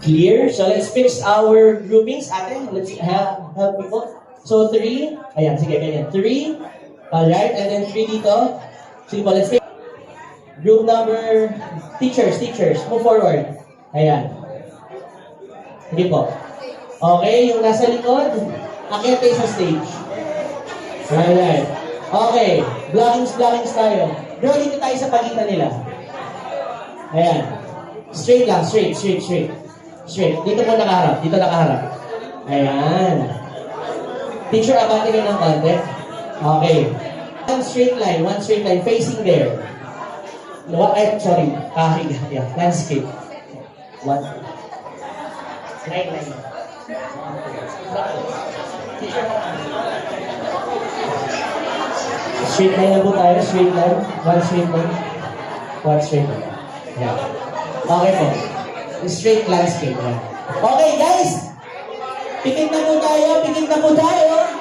Clear? So let's fix our groupings. Ate, let's help people. So 3. Ayan, sige, ganyan. 3. Alright, and then 3 dito. Sige po, let's fix. Group number, teachers. Move forward. Ayan. Sige po. Okay, yung nasa likod, akyat kayo sa stage. Right. Okay, blockings tayo. Bro, dito tayo sa pagitan nila. Ayan. Straight lang, straight. Dito mo nakaharap, Ayan. Teacher, abati kayo ng konti. Okay. One straight line, facing there. Sorry, kahig. Yeah, landscape. One. Line. Teacher, straight line na po tayo, straight line. One straight line. Yeah. Okay po. Straight landscape. Yeah. Okay guys! Pikit na po tayo.